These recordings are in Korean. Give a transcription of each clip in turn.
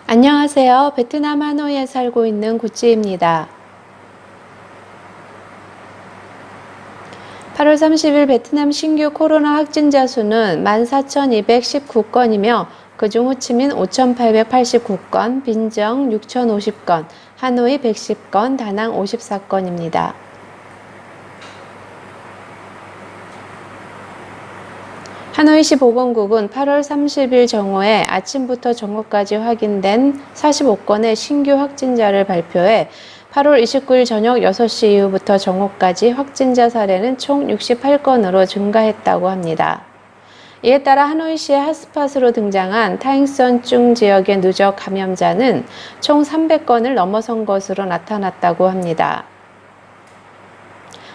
안녕하세요. 베트남 하노이에 살고 있는 구찌입니다. 8월 30일 베트남 신규 코로나 확진자 수는 14,219건이며 그중 호치민 5,889건, 빈정 6,050건, 하노이 110건, 다낭 54건입니다. 하노이시 보건국은 8월 30일 정오에 아침부터 정오까지 확인된 45건의 신규 확진자를 발표해 8월 29일 저녁 6시 이후부터 정오까지 확진자 사례는 총 68건으로 증가했다고 합니다. 이에 따라 하노이시의 핫스팟으로 등장한 타잉선중 지역의 누적 감염자는 총 300건을 넘어선 것으로 나타났다고 합니다.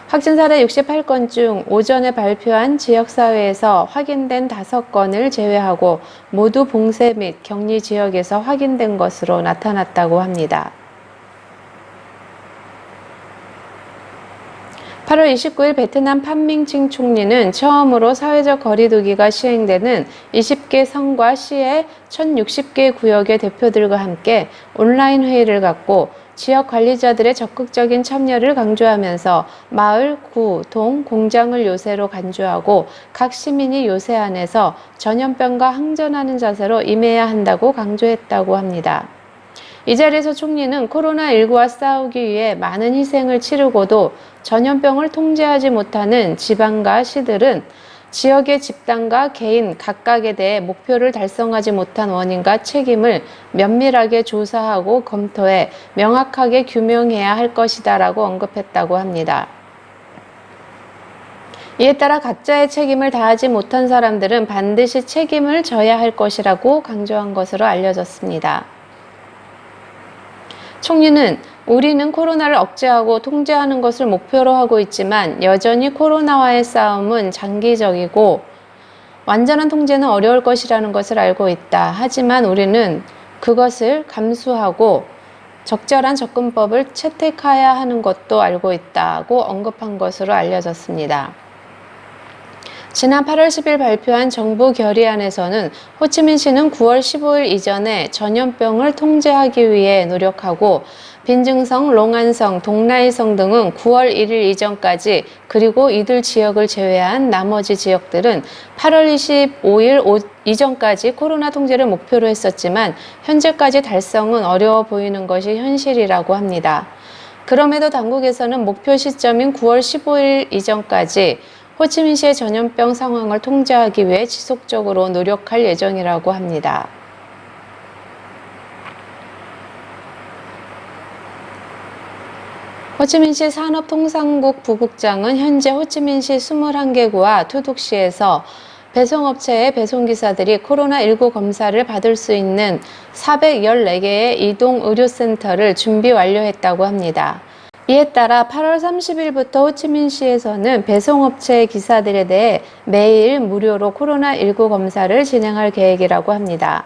확진 사례 68건 중 오전에 발표한 지역사회에서 확인된 5건을 제외하고 모두 봉쇄 및 격리 지역에서 확인된 것으로 나타났다고 합니다. 8월 29일 베트남 판민칭 총리는 처음으로 사회적 거리두기가 시행되는 20개 성과 시의 1060개 구역의 대표들과 함께 온라인 회의를 갖고 지역 관리자들의 적극적인 참여를 강조하면서 마을, 구, 동, 공장을 요새로 간주하고 각 시민이 요새 안에서 전염병과 항전하는 자세로 임해야 한다고 강조했다고 합니다. 이 자리에서 총리는 코로나19와 싸우기 위해 많은 희생을 치르고도 전염병을 통제하지 못하는 지방과 시들은 지역의 집단과 개인 각각에 대해 목표를 달성하지 못한 원인과 책임을 면밀하게 조사하고 검토해 명확하게 규명해야 할 것이다라고 언급했다고 합니다. 이에 따라 각자의 책임을 다하지 못한 사람들은 반드시 책임을 져야 할 것이라고 강조한 것으로 알려졌습니다. 총리는 우리는 코로나를 억제하고 통제하는 것을 목표로 하고 있지만 여전히 코로나와의 싸움은 장기적이고 완전한 통제는 어려울 것이라는 것을 알고 있다. 하지만 우리는 그것을 감수하고 적절한 접근법을 채택해야 하는 것도 알고 있다고 언급한 것으로 알려졌습니다. 지난 8월 10일 발표한 정부 결의안에서는 호치민시는 9월 15일 이전에 전염병을 통제하기 위해 노력하고 빈증성, 롱안성, 동라이성 등은 9월 1일 이전까지 그리고 이들 지역을 제외한 나머지 지역들은 8월 25일 이전까지 코로나 통제를 목표로 했었지만 현재까지 달성은 어려워 보이는 것이 현실이라고 합니다. 그럼에도 당국에서는 목표 시점인 9월 15일 이전까지 호치민시의 전염병 상황을 통제하기 위해 지속적으로 노력할 예정이라고 합니다. 호치민시 산업통상국 부국장은 현재 호치민시 21개구와 투둑시에서 배송업체의 배송기사들이 코로나19 검사를 받을 수 있는 414개의 이동의료센터를 준비 완료했다고 합니다. 이에 따라 8월 30일부터 호치민시에서는 배송업체 기사들에 대해 매일 무료로 코로나19 검사를 진행할 계획이라고 합니다.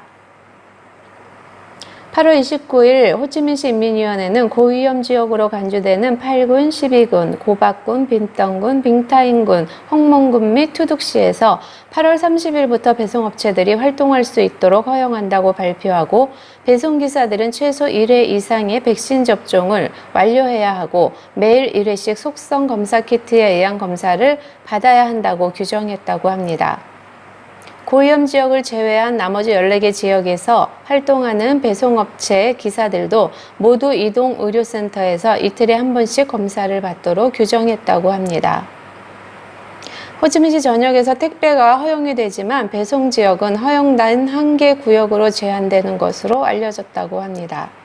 8월 29일 호치민시 인민위원회는 고위험 지역으로 간주되는 8군, 12군, 고박군, 빈떡군, 빙타인군, 홍몽군 및 투둑시에서 8월 30일부터 배송업체들이 활동할 수 있도록 허용한다고 발표하고 배송기사들은 최소 1회 이상의 백신 접종을 완료해야 하고 매일 1회씩 속성 검사 키트에 의한 검사를 받아야 한다고 규정했다고 합니다. 고위험 지역을 제외한 나머지 14개 지역에서 활동하는 배송업체 기사들도 모두 이동의료센터에서 이틀에 한 번씩 검사를 받도록 규정했다고 합니다. 호치민시 전역에서 택배가 허용이 되지만 배송 지역은 허용된 한 개 구역으로 제한되는 것으로 알려졌다고 합니다.